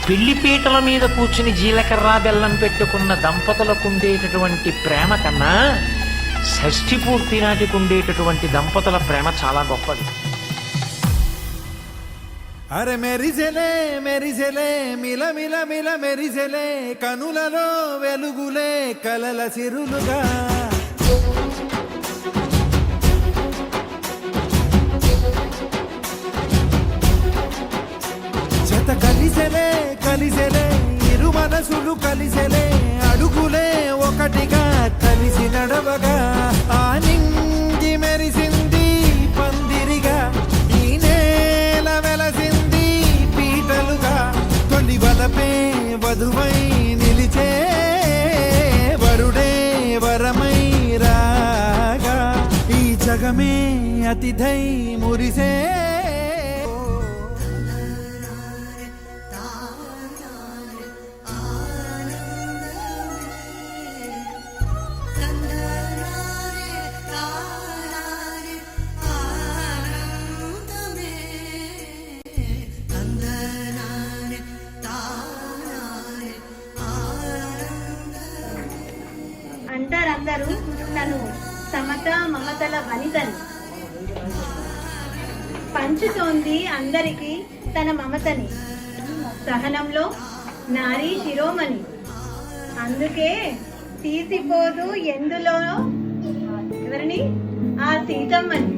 పెళ్లిపీటల మీద కూర్చుని జీలకర్ర బెల్లం పెట్టుకున్న దంపతులకు ఉండేటటువంటి ప్రేమ కన్నా షష్ఠి పూర్తి నాటికి ఉండేటటువంటి దంపతుల ప్రేమ చాలా గొప్పది. అరే మెరిసెలే మెరిసెలే మిల మిల మిల మెరిసెలే కనులలో వెలుగులే కలల సిరులుగా జత కలిసెలే కలిసెలే ఇరు మనసులు కలిసెలే అడుగులే ఒకటిగా కలిసి నడవగా ఆ నింగి మెరిసింది పందిరిగా ఈ నేల వెలసింది పీటలుగా తొలి వలపే వధువై నిలిచే వరుడే వరమై రాగా ఈ జగమే అతిథై మురిసే అంటారందరూ తను సమత మమతల వనితని, పంచుతోంది అందరికీ తన మమతని, సహనంలో నారీ శిరోమణి, అందుకే తీసిపోదు ఎందులోనో ఎవరిని ఆ సీతమ్మని.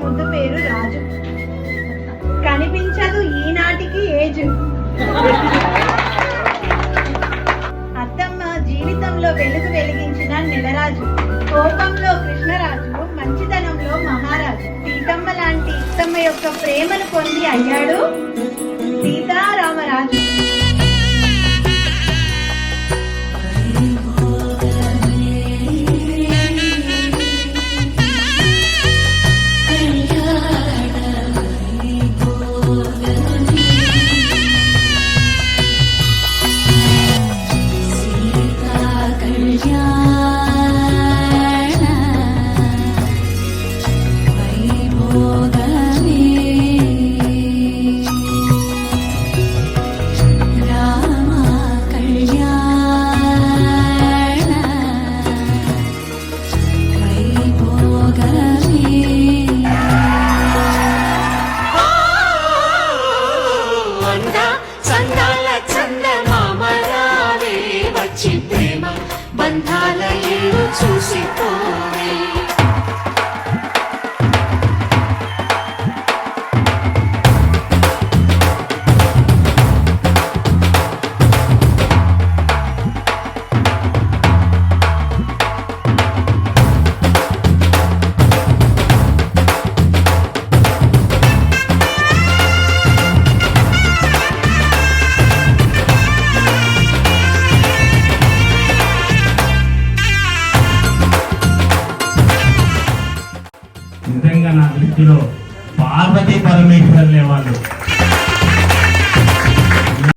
ముద్దు పేరు రాజు, కనిపించదు ఈనాటికి ఏజు. అత్తమ్మ జీవితంలో వెలుగు వెలిగించిన నెలరాజు, కోపంలో కృష్ణరాజు, మంచితనంలో మహారాజు. సీతమ్మ లాంటి అత్తమ్మ యొక్క ప్రేమను పొంది అయ్యాడు సీతారామరాజు. బంధాల ఇల్లు చూసిపోవే. నిజంగా నా దృష్టిలో పార్వతీ పరమేశ్వర్లే వాళ్ళు.